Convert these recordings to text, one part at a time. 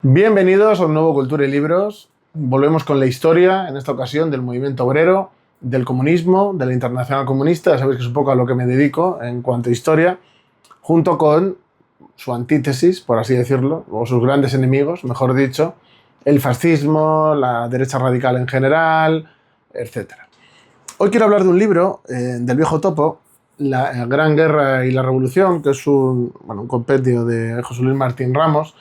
Bienvenidos a un nuevo Cultura y Libros. Volvemos con la historia, en esta ocasión, del movimiento obrero, del comunismo, de la Internacional Comunista. Ya sabéis que es un poco a lo que me dedico en cuanto a historia, junto con su antítesis, por así decirlo, o sus grandes enemigos, mejor dicho, el fascismo, la derecha radical en general, etc. Hoy quiero hablar de un libro del viejo topo, La Gran Guerra y la Revolución, que es un compendio de José Luis Martín Ramos.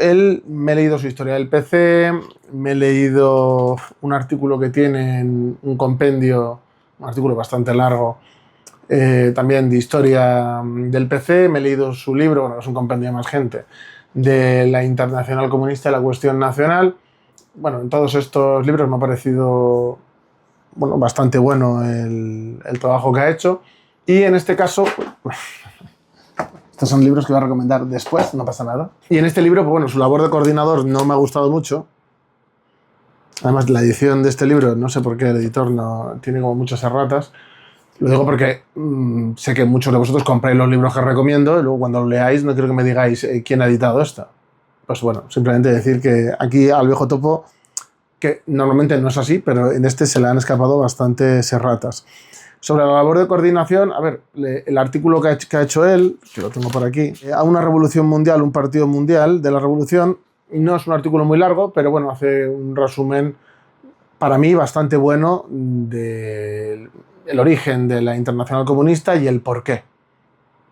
Él me he leído su historia del PC, me he leído un artículo que tiene en un compendio, un artículo bastante largo, también de historia del PC, me he leído su libro, es un compendio de más gente, de la Internacional Comunista y la Cuestión Nacional. En todos estos libros me ha parecido bastante bueno el trabajo que ha hecho, y en este caso... Estos son libros que voy a recomendar después, no pasa nada. Y en este libro, su labor de coordinador no me ha gustado mucho. Además, la edición de este libro, no sé por qué el editor no tiene como muchas erratas. Lo digo porque sé que muchos de vosotros compráis los libros que recomiendo y luego cuando lo leáis no quiero que me digáis quién ha editado esto. Pues simplemente decir que aquí al viejo topo, que normalmente no es así, pero en este se le han escapado bastantes erratas. Sobre la labor de coordinación, el artículo que ha hecho él, que lo tengo por aquí, a una revolución mundial, un partido mundial de la revolución, no es un artículo muy largo, pero hace un resumen para mí bastante bueno del origen de la Internacional Comunista y el porqué.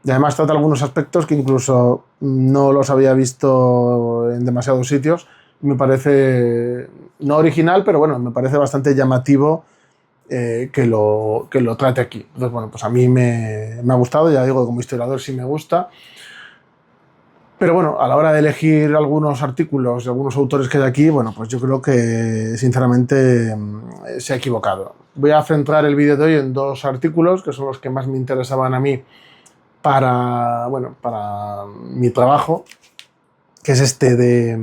Y además trata algunos aspectos que incluso no los había visto en demasiados sitios. Me parece no original, pero me parece bastante llamativo que lo trate aquí. Entonces, a mí me ha gustado, ya digo, como historiador sí me gusta. Pero a la hora de elegir algunos artículos de algunos autores que hay aquí, yo creo que sinceramente se ha equivocado. Voy a centrar el vídeo de hoy en dos artículos que son los que más me interesaban a mí para mi trabajo, que es este de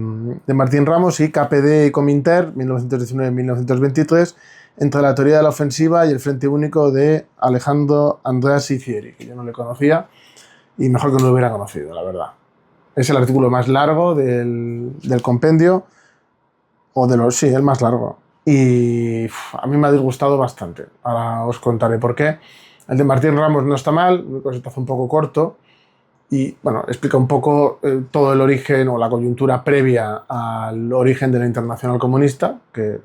Martín Ramos y KPD y Cominter, 1919-1923, entre la teoría de la ofensiva y el Frente Único de Alejandro Andrea Sizieri, que yo no le conocía y mejor que no lo hubiera conocido, la verdad. Es el artículo más largo del compendio, sí, el más largo. Y a mí me ha disgustado bastante. Ahora os contaré por qué. El de Martín Ramos no está mal, se hace un poco corto y explica un poco todo el origen o la coyuntura previa al origen de la Internacional Comunista, que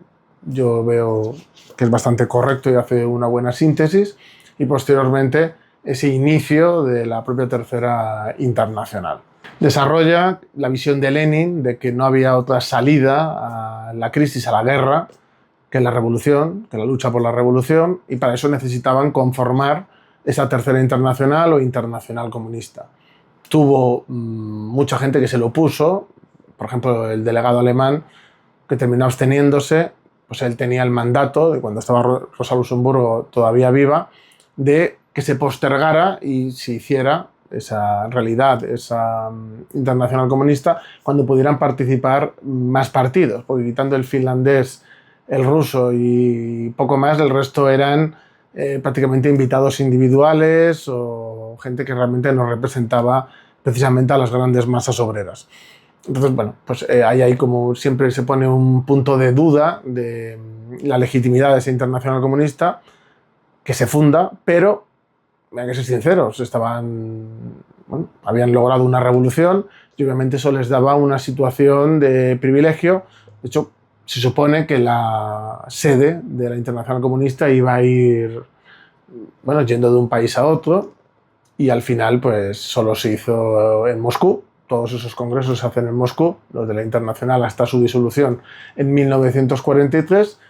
yo veo que es bastante correcto y hace una buena síntesis, y posteriormente ese inicio de la propia Tercera Internacional. Desarrolla la visión de Lenin de que no había otra salida a la crisis, a la guerra, que la revolución, que la lucha por la revolución, y para eso necesitaban conformar esa Tercera Internacional o Internacional Comunista. Tuvo mucha gente que se lo opuso, por ejemplo, el delegado alemán, que terminó absteniéndose, pues él tenía el mandato, de cuando estaba Rosa Luxemburgo todavía viva, de que se postergara y se hiciera esa realidad, esa Internacional Comunista, cuando pudieran participar más partidos, porque quitando el finlandés, el ruso y poco más, el resto eran prácticamente invitados individuales o gente que realmente no representaba precisamente a las grandes masas obreras. Entonces, ahí como siempre se pone un punto de duda de la legitimidad de esa Internacional Comunista que se funda, pero hay que ser sinceros, habían logrado una revolución y obviamente eso les daba una situación de privilegio. De hecho, se supone que la sede de la Internacional Comunista iba a ir yendo de un país a otro y al final pues solo se hizo en Moscú. Todos esos congresos se hacen en Moscú, los de la Internacional hasta su disolución en 1943,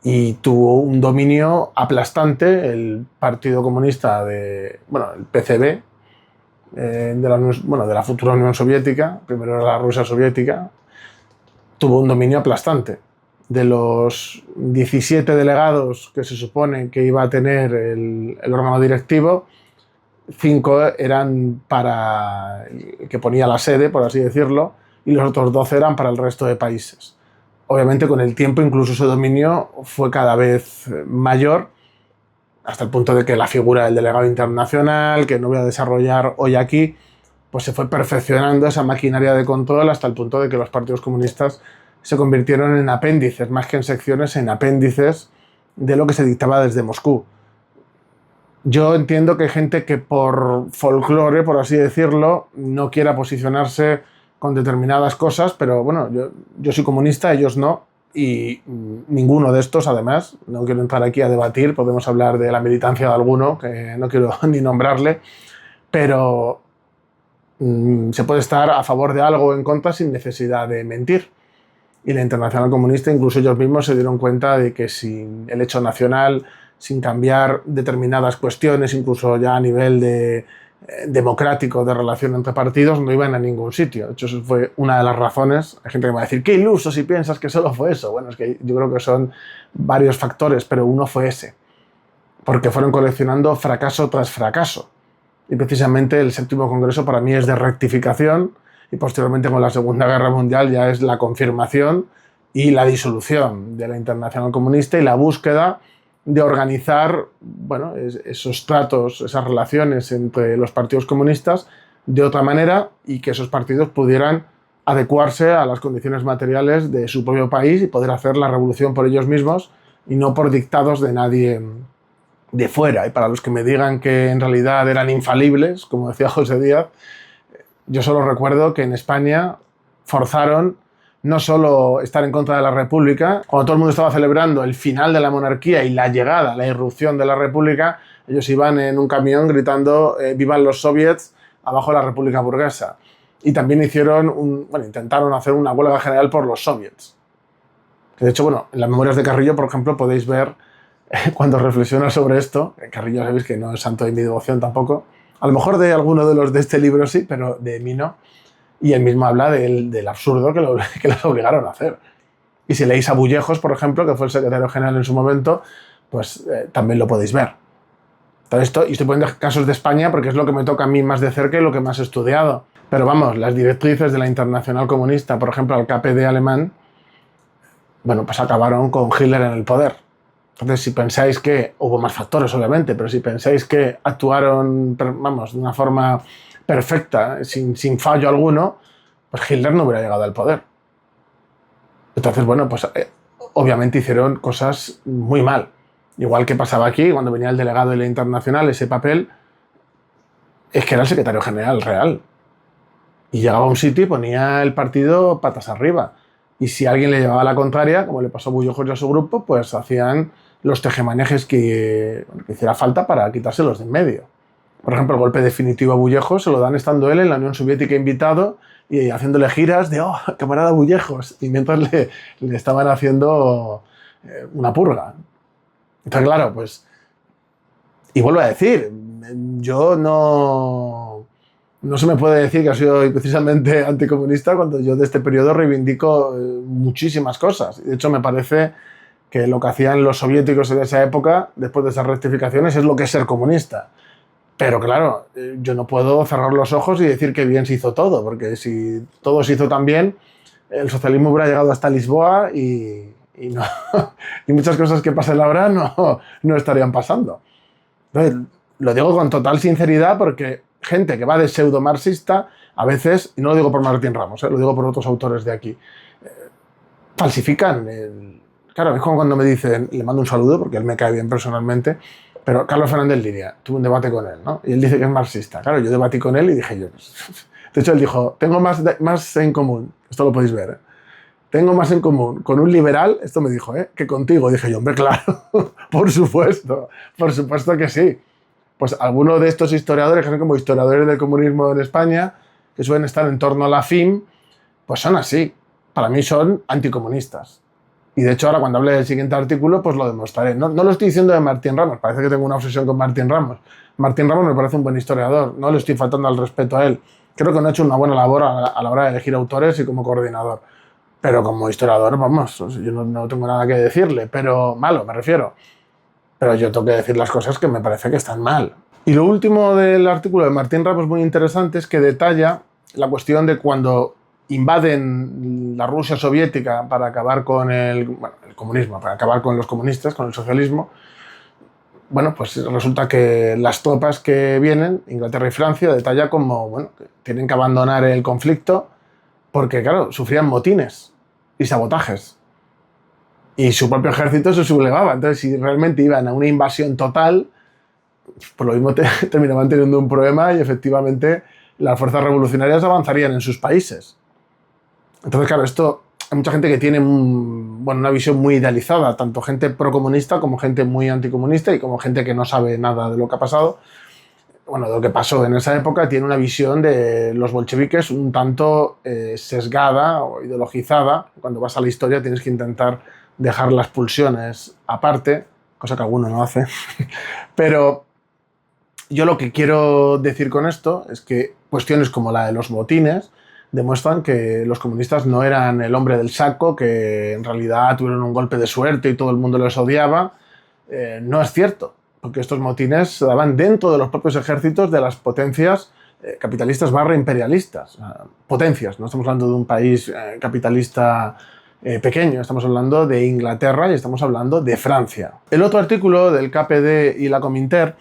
y tuvo un dominio aplastante el Partido Comunista el PCB, de la futura Unión Soviética, primero era la Rusia soviética, tuvo un dominio aplastante. De los 17 delegados que se supone que iba a tener el órgano directivo, 5 eran para el que ponía la sede, por así decirlo, y los otros 12 eran para el resto de países. Obviamente, con el tiempo, incluso ese dominio fue cada vez mayor, hasta el punto de que la figura del delegado internacional, que no voy a desarrollar hoy aquí, pues se fue perfeccionando esa maquinaria de control hasta el punto de que los partidos comunistas se convirtieron en apéndices, más que en secciones, en apéndices de lo que se dictaba desde Moscú. Yo entiendo que hay gente que por folclore, por así decirlo, no quiera posicionarse con determinadas cosas, pero bueno, yo soy comunista, ellos no, y ninguno de estos, además, no quiero entrar aquí a debatir, podemos hablar de la militancia de alguno, que no quiero ni nombrarle, pero se puede estar a favor de algo o en contra sin necesidad de mentir. Y la Internacional Comunista, incluso ellos mismos se dieron cuenta de que sin el hecho nacional, sin cambiar determinadas cuestiones, incluso ya a nivel democrático de relación entre partidos, no iban a ningún sitio. De hecho, eso fue una de las razones. Hay gente que va a decir, qué iluso si piensas que solo fue eso. Bueno, es que yo creo que son varios factores, pero uno fue ese. Porque fueron coleccionando fracaso tras fracaso. Y precisamente el séptimo congreso para mí es de rectificación, y posteriormente con la Segunda Guerra Mundial ya es la confirmación y la disolución de la Internacional Comunista y la búsqueda de organizar, bueno, esos tratos, esas relaciones entre los partidos comunistas de otra manera y que esos partidos pudieran adecuarse a las condiciones materiales de su propio país y poder hacer la revolución por ellos mismos y no por dictados de nadie de fuera. Y para los que me digan que en realidad eran infalibles, como decía José Díaz, yo solo recuerdo que en España forzaron no solo estar en contra de la República, cuando todo el mundo estaba celebrando el final de la monarquía y la llegada, la irrupción de la República, ellos iban en un camión gritando «Vivan los soviets», abajo la República burguesa. Y también intentaron hacer una huelga general por los soviets. De hecho, bueno, en las memorias de Carrillo, por ejemplo, podéis ver, cuando reflexiona sobre esto, Carrillo sabéis que no es santo de mi devoción tampoco, a lo mejor de alguno de los de este libro sí, pero de mí no. Y él mismo habla del absurdo que les obligaron a hacer. Y si leéis a Bullejos, por ejemplo, que fue el secretario general en su momento, pues también lo podéis ver. Todo esto, y estoy poniendo casos de España porque es lo que me toca a mí más de cerca y lo que más he estudiado. Pero vamos, las directrices de la Internacional Comunista, por ejemplo, el KPD alemán, bueno, pues acabaron con Hitler en el poder. Entonces, si pensáis que hubo más factores, obviamente, pero si pensáis que actuaron, vamos, de una forma perfecta, sin fallo alguno, pues Hitler no hubiera llegado al poder. Entonces, bueno, pues obviamente hicieron cosas muy mal. Igual que pasaba aquí, cuando venía el delegado de la Internacional, ese papel, es que era el secretario general real. Y llegaba a un sitio y ponía el partido patas arriba. Y si alguien le llevaba la contraria, como le pasó a Bullejos y a su grupo, pues hacían los tejemanejes que hiciera falta para quitárselos de en medio. Por ejemplo, el golpe definitivo a Bullejos se lo dan estando él en la Unión Soviética invitado y haciéndole giras de «Oh, camarada Bullejos», y mientras le estaban haciendo una purga. Entonces, claro, pues... Y vuelvo a decir, yo no se me puede decir que ha sido precisamente anticomunista cuando yo de este periodo reivindico muchísimas cosas. De hecho, me parece que lo que hacían los soviéticos en esa época, después de esas rectificaciones, es lo que es ser comunista. Pero claro, yo no puedo cerrar los ojos y decir que bien se hizo todo, porque si todo se hizo tan bien, el socialismo hubiera llegado hasta Lisboa y muchas cosas que pasan ahora no estarían pasando. Entonces, lo digo con total sinceridad porque gente que va de pseudo-marxista, a veces, y no lo digo por Martín Ramos, lo digo por otros autores de aquí, falsifican. Claro, es como cuando me dicen, le mando un saludo porque él me cae bien personalmente, pero Carlos Fernández Liria, tuve un debate con él, ¿no? Y él dice que es marxista. Claro, yo debatí con él y dije yo, de hecho él dijo, tengo más en común, esto lo podéis ver, tengo más en común con un liberal, esto me dijo, que contigo. Dije yo, hombre, claro, por supuesto que sí. Pues algunos de estos historiadores, que son como historiadores del comunismo en España, que suelen estar en torno a la FIM, pues son así. Para mí son anticomunistas. Y de hecho ahora cuando hable del siguiente artículo, pues lo demostraré. No lo estoy diciendo de Martín Ramos, parece que tengo una obsesión con Martín Ramos. Martín Ramos me parece un buen historiador, no le estoy faltando al respeto a él. Creo que no ha hecho una buena labor a la hora de elegir autores y como coordinador. Pero como historiador, vamos, yo no tengo nada que decirle, pero malo, me refiero. Pero yo tengo que decir las cosas que me parece que están mal. Y lo último del artículo de Martín Ramos muy interesante es que detalla la cuestión de cuando invaden la Rusia soviética para acabar con el comunismo, para acabar con los comunistas, con el socialismo, bueno, pues resulta que las tropas que vienen, Inglaterra y Francia, detalla como, bueno, que tienen que abandonar el conflicto porque, claro, sufrían motines y sabotajes. Y su propio ejército se sublevaba. Entonces, si realmente iban a una invasión total, por lo mismo terminaban teniendo un problema y efectivamente las fuerzas revolucionarias avanzarían en sus países. Entonces, claro, esto hay mucha gente que tiene una visión muy idealizada, tanto gente procomunista como gente muy anticomunista y como gente que no sabe nada de lo que ha pasado. Bueno, de lo que pasó en esa época, tiene una visión de los bolcheviques un tanto sesgada o ideologizada. Cuando vas a la historia tienes que intentar dejar las pulsiones aparte, cosa que alguno no hace. Pero yo lo que quiero decir con esto es que cuestiones como la de los motines demuestran que los comunistas no eran el hombre del saco, que en realidad tuvieron un golpe de suerte y todo el mundo les odiaba. No es cierto, porque estos motines se daban dentro de los propios ejércitos de las potencias capitalistas barra imperialistas. Potencias, no estamos hablando de un país capitalista pequeño, estamos hablando de Inglaterra y estamos hablando de Francia. El otro artículo del KPD y la Cominter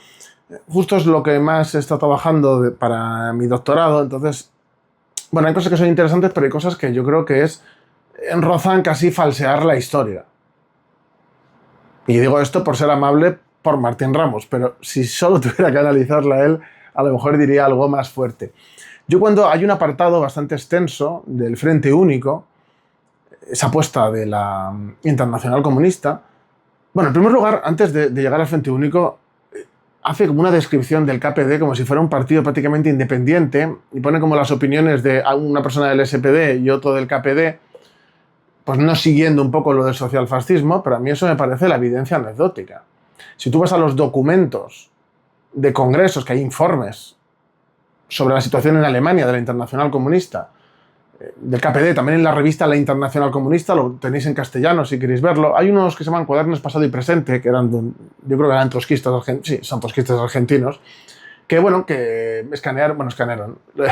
justo es lo que más he estado trabajando para mi doctorado. Entonces, bueno, hay cosas que son interesantes, pero hay cosas que yo creo que rozan casi falsear la historia. Y digo esto por ser amable por Martín Ramos, pero si solo tuviera que analizarla él, a lo mejor diría algo más fuerte. Yo cuando hay un apartado bastante extenso del Frente Único, esa apuesta de la Internacional Comunista, bueno, en primer lugar, antes de llegar al Frente Único, hace como una descripción del KPD como si fuera un partido prácticamente independiente y pone como las opiniones de una persona del SPD y otro del KPD, pues no siguiendo un poco lo del socialfascismo, pero a mí eso me parece la evidencia anecdótica. Si tú vas a los documentos de congresos, que hay informes sobre la situación en Alemania de la Internacional Comunista, del KPD, también en la revista La Internacional Comunista, lo tenéis en castellano si queréis verlo. Hay unos que se llaman Cuadernos Pasado y Presente, que eran, yo creo que eran trotskistas, sí, son trotskistas argentinos, que bueno, que escanearon,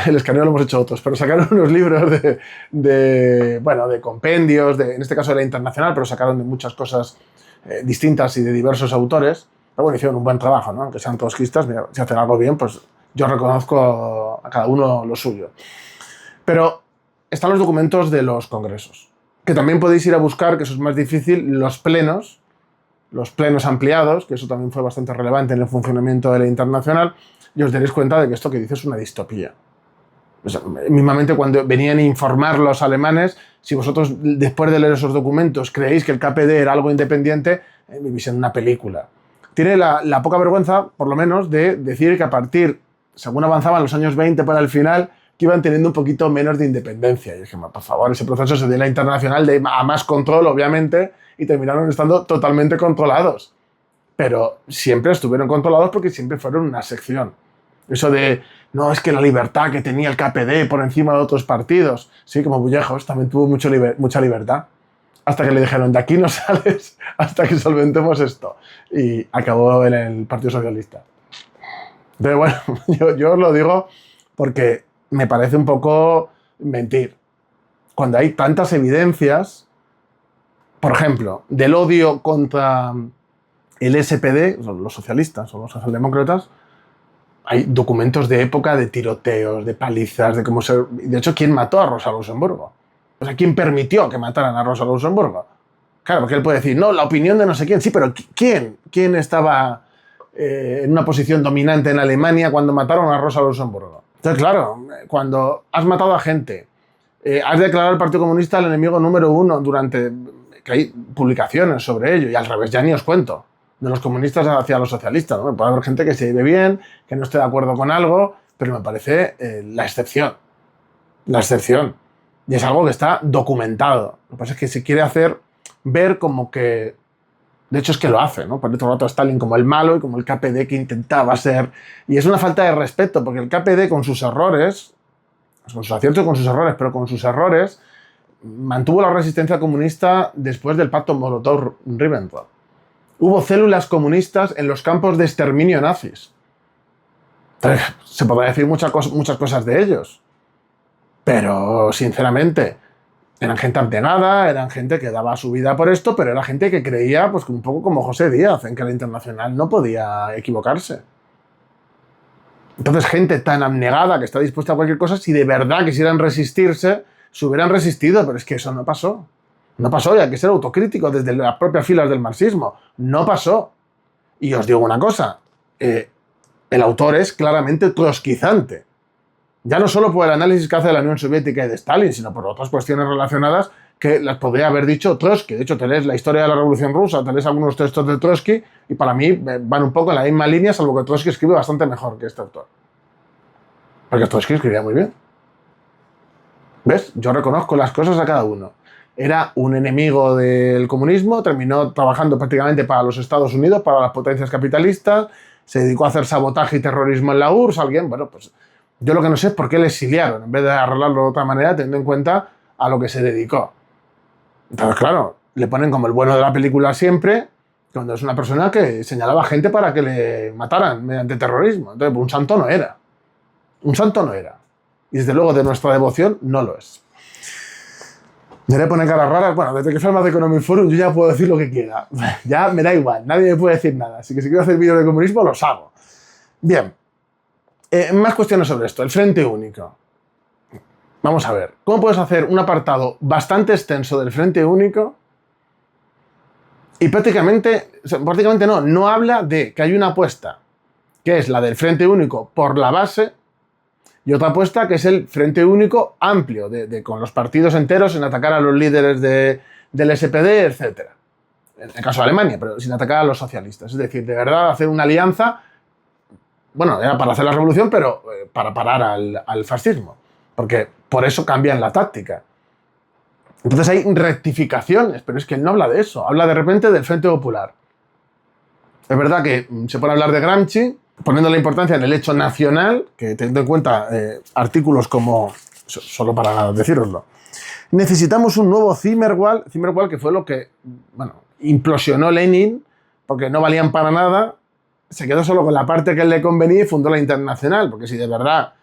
el escaneo lo hemos hecho otros, pero sacaron unos libros de compendios, en este caso de la Internacional, pero sacaron de muchas cosas distintas y de diversos autores. Pero bueno, hicieron un buen trabajo, ¿no? Aunque sean trotskistas, mira, si hacen algo bien, pues yo reconozco a cada uno lo suyo. Pero están los documentos de los congresos, que también podéis ir a buscar, que eso es más difícil, los plenos ampliados, que eso también fue bastante relevante en el funcionamiento de la Internacional, y os daréis cuenta de que esto que dice es una distopía. O sea, mismamente cuando venían a informar los alemanes, si vosotros después de leer esos documentos creéis que el KPD era algo independiente, vivís en una película. Tiene la poca vergüenza, por lo menos, de decir que a partir, según avanzaban los años 20 para el final, que iban teniendo un poquito menos de independencia. Y dije, por favor, ese proceso se dio en la Internacional a más control, obviamente, y terminaron estando totalmente controlados. Pero siempre estuvieron controlados porque siempre fueron una sección. Eso de, no, es que la libertad que tenía el KPD por encima de otros partidos. Sí, como Bullejos también tuvo mucha libertad. Hasta que le dijeron, de aquí no sales hasta que solventemos esto. Y acabó en el Partido Socialista. Pero bueno, yo os lo digo porque me parece un poco mentir. Cuando hay tantas evidencias, por ejemplo, del odio contra el SPD, los socialistas o los socialdemócratas, hay documentos de época de tiroteos, de palizas, de cómo ser... De hecho, ¿quién mató a Rosa Luxemburgo? O sea, ¿quién permitió que mataran a Rosa Luxemburgo? Claro, porque él puede decir, no, la opinión de no sé quién. Sí, pero ¿quién? ¿Quién estaba en una posición dominante en Alemania cuando mataron a Rosa Luxemburgo? Entonces, claro, cuando has matado a gente, has declarado al Partido Comunista el enemigo número uno que hay publicaciones sobre ello, y al revés, ya ni os cuento, de los comunistas hacia los socialistas, ¿no? Puede haber gente que se lleve bien, que no esté de acuerdo con algo, pero me parece la excepción. La excepción. Y es algo que está documentado. Lo que pasa es que se quiere hacer ver como que... De hecho, es que lo hace, ¿no? Pone todo el rato a Stalin como el malo y como el KPD que intentaba ser... Y es una falta de respeto, porque el KPD con sus errores, con sus aciertos y con sus errores, pero con sus errores, mantuvo la resistencia comunista después del pacto Molotov-Ribbentrop. Hubo células comunistas en los campos de exterminio nazis. Entonces, se podrá decir muchas cosas de ellos. Pero, sinceramente, Eran gente abnegada, eran gente que daba su vida por esto, pero era gente que creía, pues un poco como José Díaz, en que la Internacional no podía equivocarse. Entonces, gente tan abnegada que está dispuesta a cualquier cosa, si de verdad quisieran resistirse, se hubieran resistido, pero es que eso no pasó. No pasó, y hay que ser autocrítico desde las propias filas del marxismo. No pasó. Y os digo una cosa, el autor es claramente trotskizante. Ya no solo por el análisis que hace de la Unión Soviética y de Stalin, sino por otras cuestiones relacionadas que las podría haber dicho Trotsky. De hecho, te lees la historia de la Revolución Rusa, te lees algunos textos de Trotsky y para mí van un poco en la misma línea, salvo que Trotsky escribe bastante mejor que este autor. Porque Trotsky escribía muy bien. ¿Ves? Yo reconozco las cosas a cada uno. Era un enemigo del comunismo, terminó trabajando prácticamente para los Estados Unidos, para las potencias capitalistas, se dedicó a hacer sabotaje y terrorismo en la URSS, alguien, bueno, pues yo lo que no sé es por qué le exiliaron, en vez de arreglarlo de otra manera, teniendo en cuenta a lo que se dedicó. Entonces, claro, le ponen como el bueno de la película siempre, cuando es una persona que señalaba gente para que le mataran mediante terrorismo. Entonces, pues, un santo no era. Un santo no era. Y desde luego de nuestra devoción no lo es. Me haré poner caras raras. Bueno, desde que soy más de Economic Forum yo ya puedo decir lo que quiera. Ya me da igual, nadie me puede decir nada. Así que si quiero hacer vídeos de comunismo, los hago. Bien. Más cuestiones sobre esto. El Frente Único. Vamos a ver. ¿Cómo puedes hacer un apartado bastante extenso del Frente Único? Y prácticamente no habla de que hay una apuesta, que es la del Frente Único por la base, y otra apuesta que es el Frente Único amplio, con los partidos enteros en atacar a los líderes del SPD, etc. En el caso de Alemania, pero sin atacar a los socialistas. Es decir, de verdad hacer una alianza, bueno, era para hacer la revolución, pero para parar al fascismo. Porque por eso cambian la táctica. Entonces hay rectificaciones, pero es que él no habla de eso. Habla de repente del Frente Popular. Es verdad que se puede hablar de Gramsci, poniendo la importancia en el hecho nacional, que teniendo en cuenta artículos como, solo para deciroslo, necesitamos un nuevo Zimmerwald, que fue lo que, bueno, implosionó Lenin, porque no valían para nada, se quedó solo con la parte que le convenía y fundó la Internacional, porque si de verdad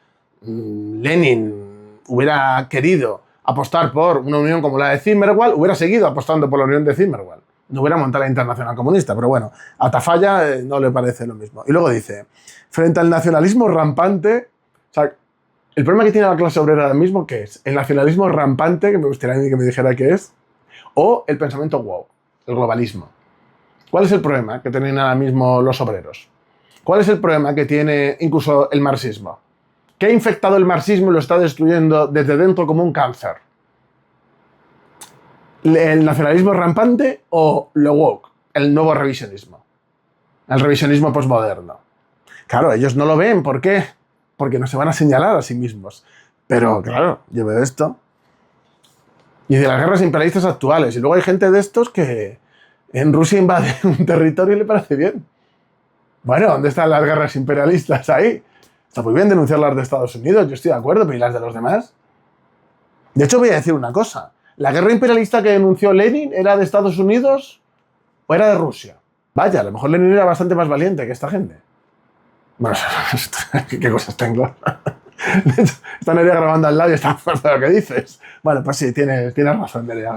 Lenin hubiera querido apostar por una unión como la de Zimmerwald, hubiera seguido apostando por la unión de Zimmerwald. No hubiera montado la Internacional Comunista, pero bueno, a Tafalla no le parece lo mismo. Y luego dice, frente al nacionalismo rampante, o sea, el problema que tiene la clase obrera ahora mismo, ¿qué es? El nacionalismo rampante, que me gustaría a mí que me dijera qué es, o el pensamiento wow, el globalismo. ¿Cuál es el problema que tienen ahora mismo los obreros? ¿Cuál es el problema que tiene incluso el marxismo? ¿Qué ha infectado el marxismo y lo está destruyendo desde dentro como un cáncer? ¿El nacionalismo rampante o lo woke, el nuevo revisionismo? El revisionismo posmoderno. Claro, ellos no lo ven. ¿Por qué? Porque no se van a señalar a sí mismos. Pero claro, yo veo esto. Y de las guerras imperialistas actuales. Y luego hay gente de estos que en Rusia invade un territorio y le parece bien. Bueno, ¿dónde están las guerras imperialistas ahí? Está muy bien denunciar las de Estados Unidos, yo estoy de acuerdo, pero ¿y las de los demás? De hecho, voy a decir una cosa. ¿La guerra imperialista que denunció Lenin era de Estados Unidos o era de Rusia? Vaya, a lo mejor Lenin era bastante más valiente que esta gente. Bueno, ¿qué cosas tengo? De hecho, está Nerea grabando al lado y está fuerte lo que dices. Bueno, pues sí, tienes razón, Nerea.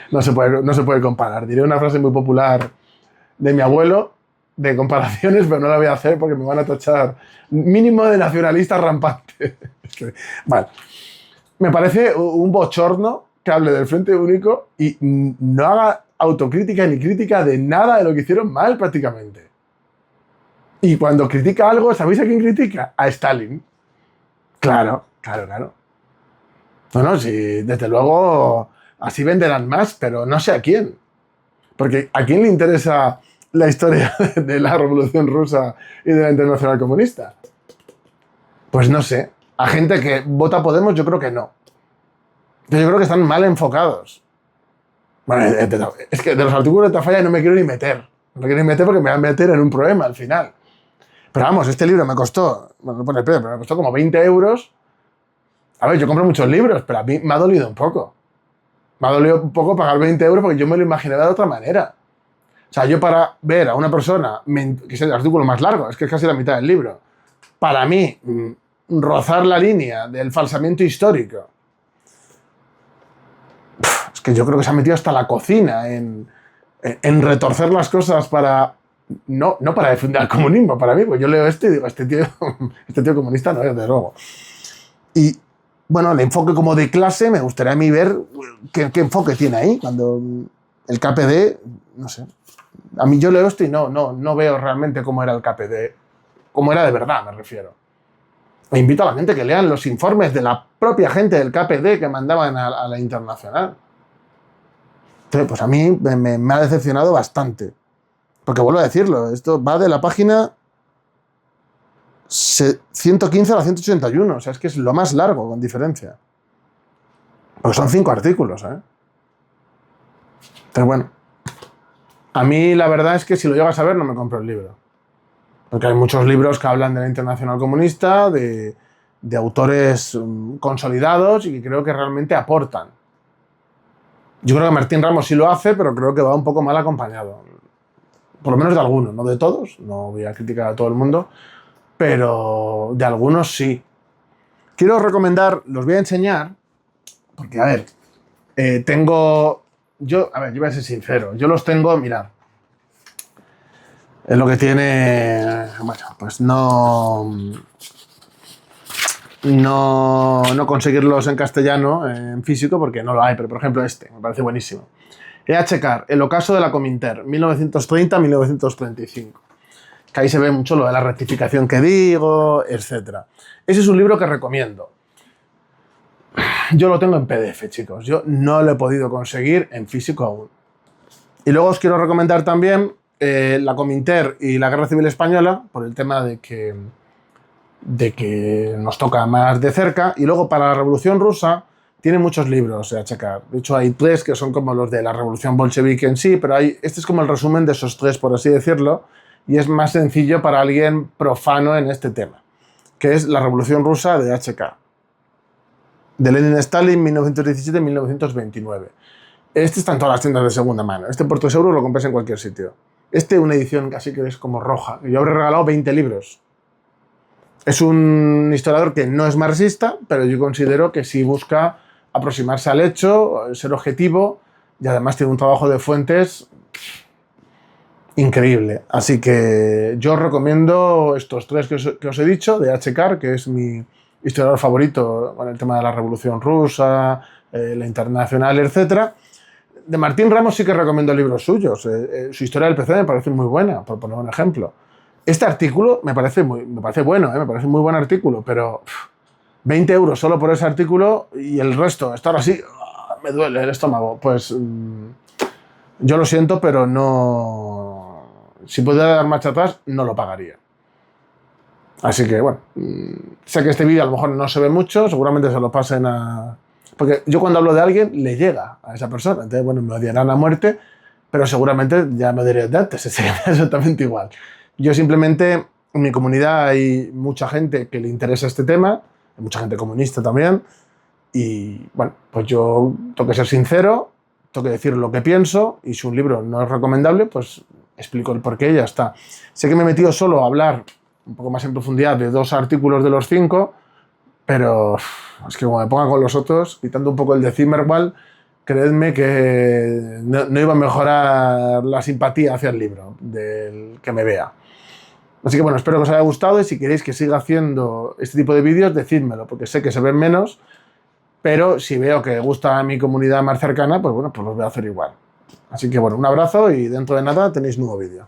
No se puede comparar. Diré una frase muy popular de mi abuelo, de comparaciones, pero no la voy a hacer porque me van a tachar mínimo de nacionalista rampante. Vale. Me parece un bochorno que hable del Frente Único y no haga autocrítica ni crítica de nada de lo que hicieron mal prácticamente. Y cuando critica algo, ¿sabéis a quién critica? A Stalin. Claro. No, sí, desde luego así venderán más, pero no sé a quién. Porque ¿a quién le interesa la historia de la Revolución Rusa y de la Internacional Comunista? Pues no sé. A gente que vota Podemos yo creo que no. Yo creo que están mal enfocados. Bueno, es que de los artículos de Tafalla no me quiero ni meter. No me quiero ni meter porque me voy a meter en un problema al final. Pero vamos, este libro me costó, bueno, no pone el precio, pero me costó como 20 euros. A ver, yo compro muchos libros, pero a mí me ha dolido un poco. Me ha dolido un poco pagar 20 euros porque yo me lo imaginaba de otra manera. O sea, yo para ver a una persona, que es el artículo más largo, es que es casi la mitad del libro, para mí, rozar la línea del falsamiento histórico, que yo creo que se ha metido hasta la cocina en retorcer las cosas para... No para defender al comunismo, para mí, pues yo leo esto y digo, este tío comunista no es, de luego. Y bueno, el enfoque como de clase, me gustaría a mí ver qué enfoque tiene ahí, cuando el KPD, no sé. A mí yo leo esto y no veo realmente cómo era el KPD, cómo era de verdad, me refiero. E invito a la gente que lean los informes de la propia gente del KPD que mandaban a la internacional. Entonces, pues a mí me ha decepcionado bastante. Porque vuelvo a decirlo, esto va de la página 115 a la 181, o sea, es que es lo más largo, con diferencia. Pues son 5 artículos, ¿eh? Entonces, bueno, a mí la verdad es que si lo llegas a ver no me compro el libro. Porque hay muchos libros que hablan de la Internacional Comunista, de autores consolidados y que creo que realmente aportan. Yo creo que Martín Ramos sí lo hace, pero creo que va un poco mal acompañado. Por lo menos de algunos, no de todos, no voy a criticar a todo el mundo, pero de algunos sí. Quiero recomendar, los voy a enseñar, porque a ver, yo voy a ser sincero, yo los tengo, mirad, es lo que tiene, bueno, pues no conseguirlos en castellano, en físico, porque no lo hay, pero por ejemplo este, me parece buenísimo. E.H. Carr, El ocaso de la Cominter, 1930-1935. Que ahí se ve mucho lo de la rectificación que digo, etc. Ese es un libro que recomiendo. Yo lo tengo en PDF, chicos. Yo no lo he podido conseguir en físico aún. Y luego os quiero recomendar también la Cominter y la Guerra Civil Española, por el tema de que nos toca más de cerca. Y luego para la Revolución Rusa tiene muchos libros a checar. De hecho, hay 3 que son como los de la Revolución Bolchevique en sí, pero este es como el resumen de esos 3, por así decirlo, y es más sencillo para alguien profano en este tema, que es la Revolución Rusa de H.K. de Lenin-Stalin, 1917-1929. Este está en todas las tiendas de segunda mano. Este por 3 euros lo compras en cualquier sitio. Una edición casi que es como roja. Yo habré regalado 20 libros. Es un historiador que no es marxista, pero yo considero que sí busca aproximarse al hecho, ser objetivo, y además tiene un trabajo de fuentes increíble. Así que yo os recomiendo estos 3 que os he dicho, de H. Carr, que es mi historiador favorito con el tema de la Revolución Rusa, la Internacional, etc. De Martín Ramos sí que recomiendo libros suyos. Su historia del PC me parece muy buena, por poner un ejemplo. Este artículo me parece bueno, me parece muy buen artículo, pero 20 euros solo por ese artículo y el resto, estar así, me duele el estómago. Pues yo lo siento, pero no... Si pudiera dar marcha atrás, no lo pagaría. Así que, bueno, sé que este vídeo a lo mejor no se ve mucho, seguramente se lo pasen a... Porque yo cuando hablo de alguien, le llega a esa persona. Entonces, bueno, me odiarán a muerte, pero seguramente ya me odiarían de antes, sería exactamente igual. Yo simplemente, en mi comunidad hay mucha gente que le interesa este tema, hay mucha gente comunista también, y bueno, pues yo tengo que ser sincero, tengo que decir lo que pienso, y si un libro no es recomendable, pues explico el porqué y ya está. Sé que me he metido solo a hablar un poco más en profundidad de 2 artículos de los 5, pero es que como me ponga con los otros, quitando un poco el de Zimmerwald, creedme que no iba a mejorar la simpatía hacia el libro del que me vea. Así que bueno, espero que os haya gustado y si queréis que siga haciendo este tipo de vídeos, decídmelo, porque sé que se ven menos, pero si veo que gusta a mi comunidad más cercana, pues bueno, pues los voy a hacer igual. Así que bueno, un abrazo y dentro de nada tenéis nuevo vídeo.